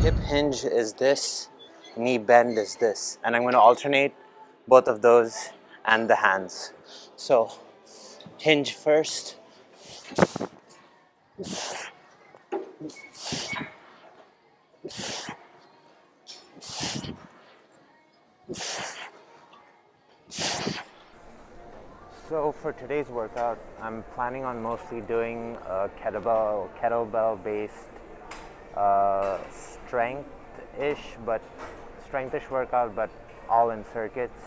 hip hinge is this, knee bend is this, and I'm going to alternate both of those and the hands. So hinge first. So for today's workout, I'm planning on mostly doing a kettlebell based strength-ish workout, but all in circuits.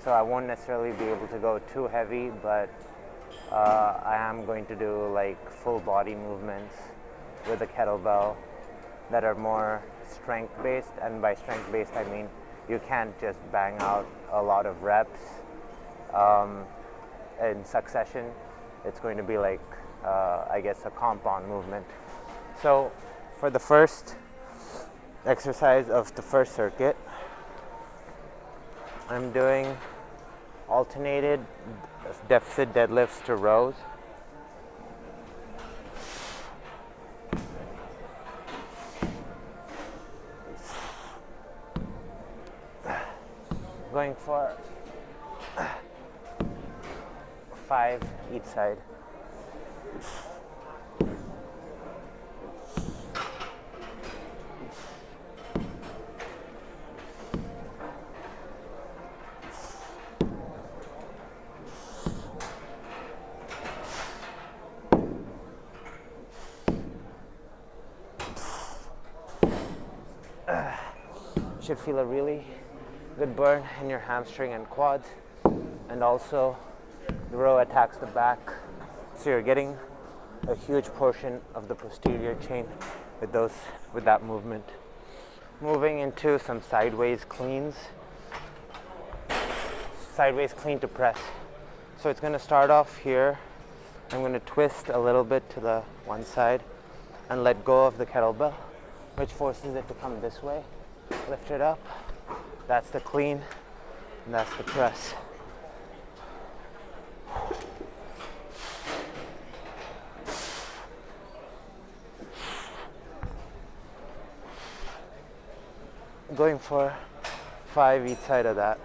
So I won't necessarily be able to go too heavy, but I am going to do like full body movements with a kettlebell that are more strength based, and by strength based I mean you can't just bang out a lot of reps in succession. It's going to be like I guess a compound movement. So for the first exercise of the first circuit, I'm doing alternated deficit deadlifts to rows. Going for 5 each side. Should feel a really good burn in your hamstring and quads, and also the row attacks the back, so you're getting a huge portion of the posterior chain with that movement. Moving into some sideways cleans, sideways clean to press. So it's going to start off here. I'm going to twist a little bit to the one side and let go of the kettlebell, which forces it to come this way. Lift it up. That's the clean, and that's the press. Going for 5 each side of that.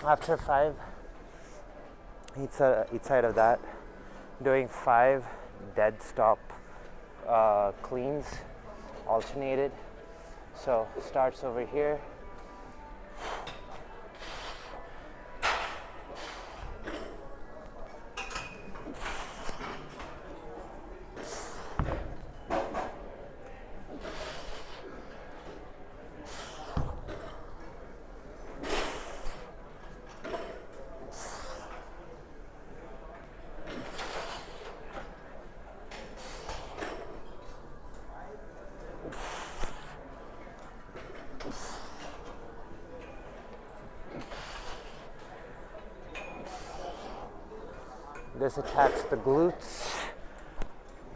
After 5 each side of that, doing 5 dead stop cleans, alternated. So starts over here. This attacks the glutes,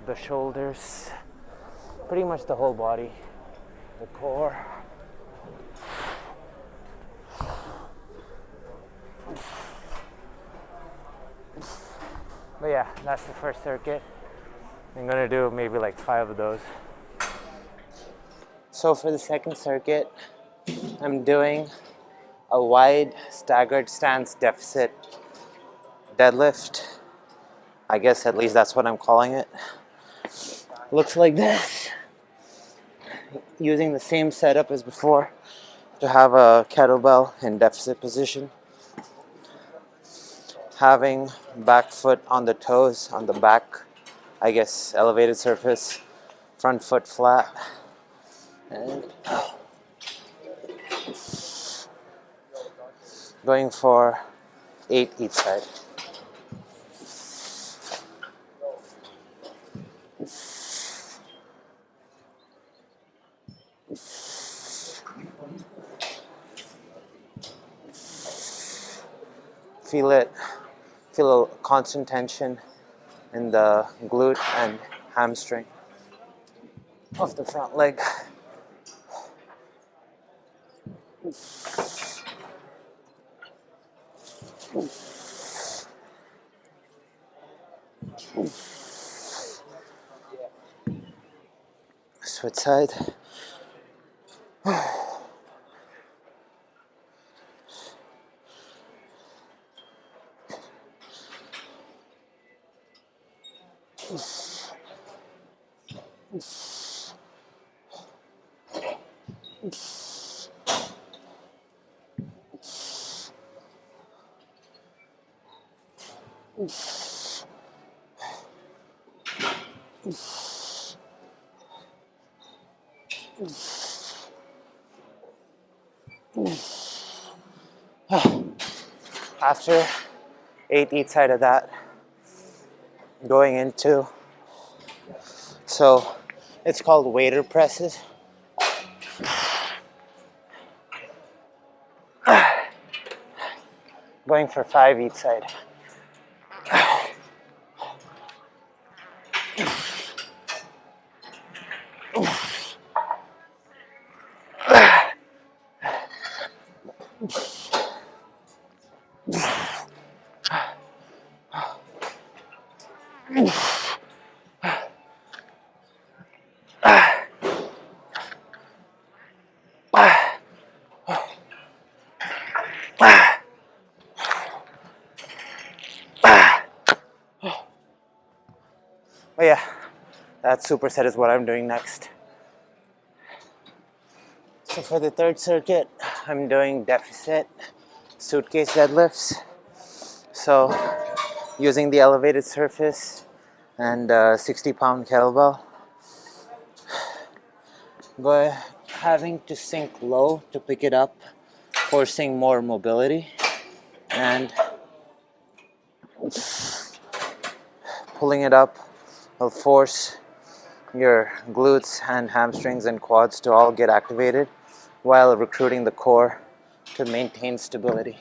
the shoulders, pretty much the whole body, the core. But yeah, that's the first circuit. I'm gonna do maybe like 5 of those. So for the second circuit, I'm doing a wide staggered stance deficit deadlift. I guess at least that's what I'm calling it. Looks like this. Using the same setup as before to have a kettlebell in deficit position. having back foot on the toes, on the back, I guess, elevated surface, front foot flat, and going for 8 each side. Feel it, feel a constant tension in the glute and hamstring of the front leg. Switch side. After 8 each side of that, going into, so it's called waiter presses. Going for 5 each side. Oh yeah, that superset is what I'm doing next. So for the third circuit, I'm doing deficit suitcase deadlifts. So using the elevated surface and 60-pound kettlebell. Having to sink low to pick it up, forcing more mobility, and pulling it up will force your glutes and hamstrings and quads to all get activated while recruiting the core to maintain stability.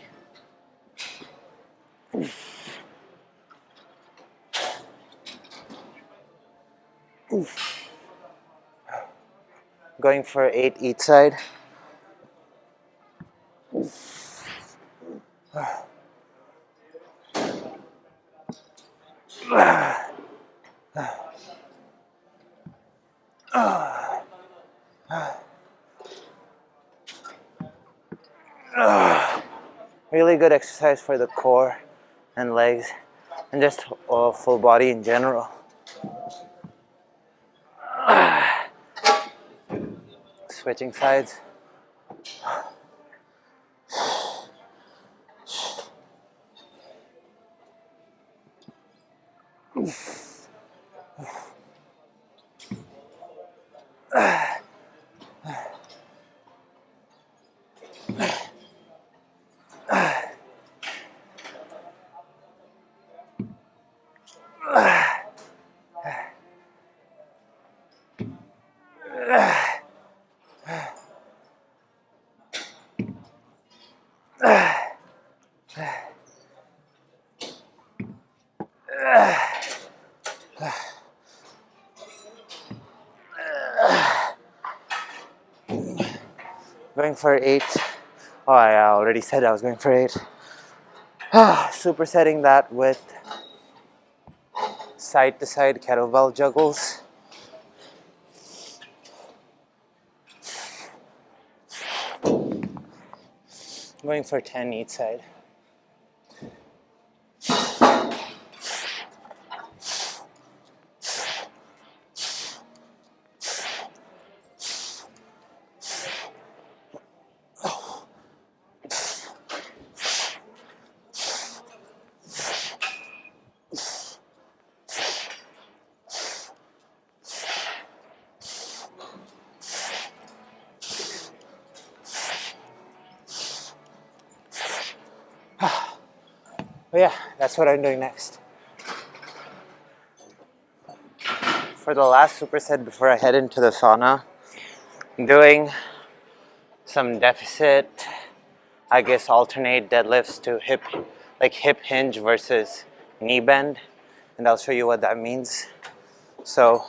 Going for 8 each side. Really good exercise for the core and legs and just full body in general. Switching sides. Going for 8. Oh, I already said I was going for 8. Supersetting that with side-to-side kettlebell juggles. Going for 10 each side. But yeah, that's what I'm doing next. For the last superset before I head into the sauna, I'm doing some deficit, I guess alternate deadlifts to hip hinge versus knee bend. And I'll show you what that means. So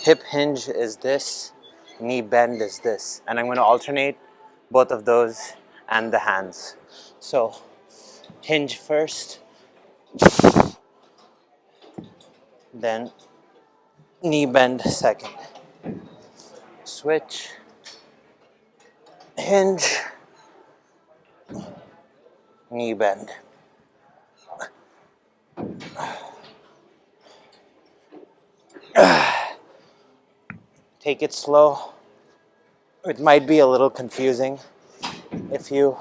hip hinge is this, knee bend is this. And I'm going to alternate both of those and the hands. So hinge first, then knee bend second. Switch, hinge, knee bend. Take it slow. It might be a little confusing if you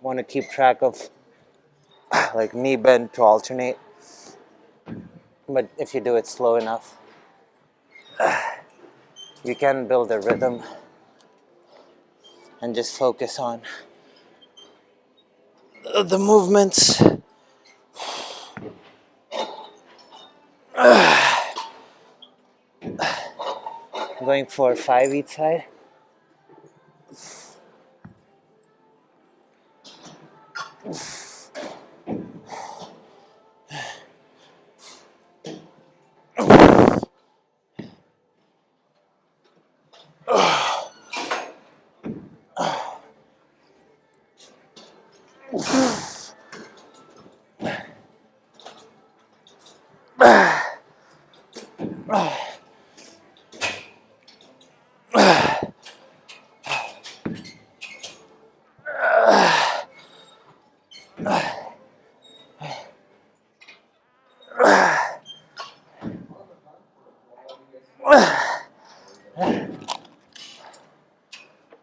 want to keep track of like knee bend to alternate, but if you do it slow enough, you can build a rhythm and just focus on the movements. Going for 5 each side.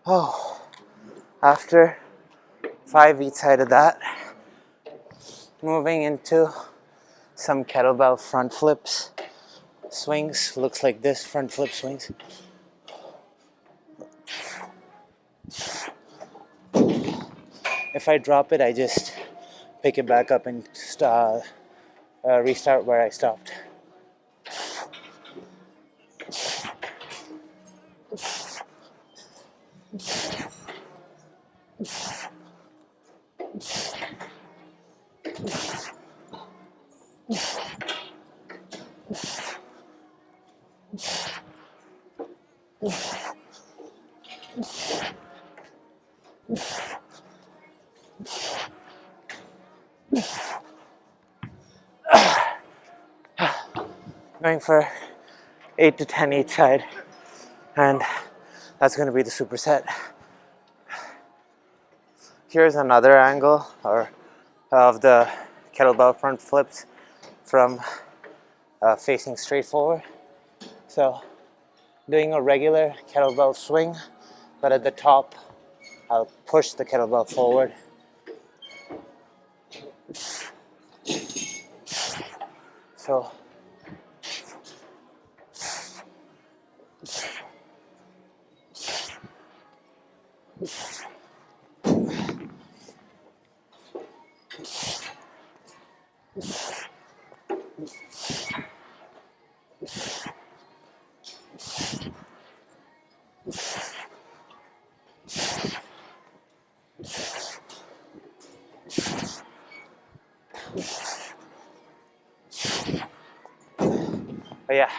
Oh, after 5 each side of that, moving into some kettlebell front flips, swings, looks like this, front flip swings. If I drop it, I just pick it back up and restart where I stopped. Going for 8 to 10 each side, and that's going to be the superset. Here's another angle of the kettlebell front flips from facing straight forward. So doing a regular kettlebell swing, but at the top I'll push the kettlebell forward. So but yeah,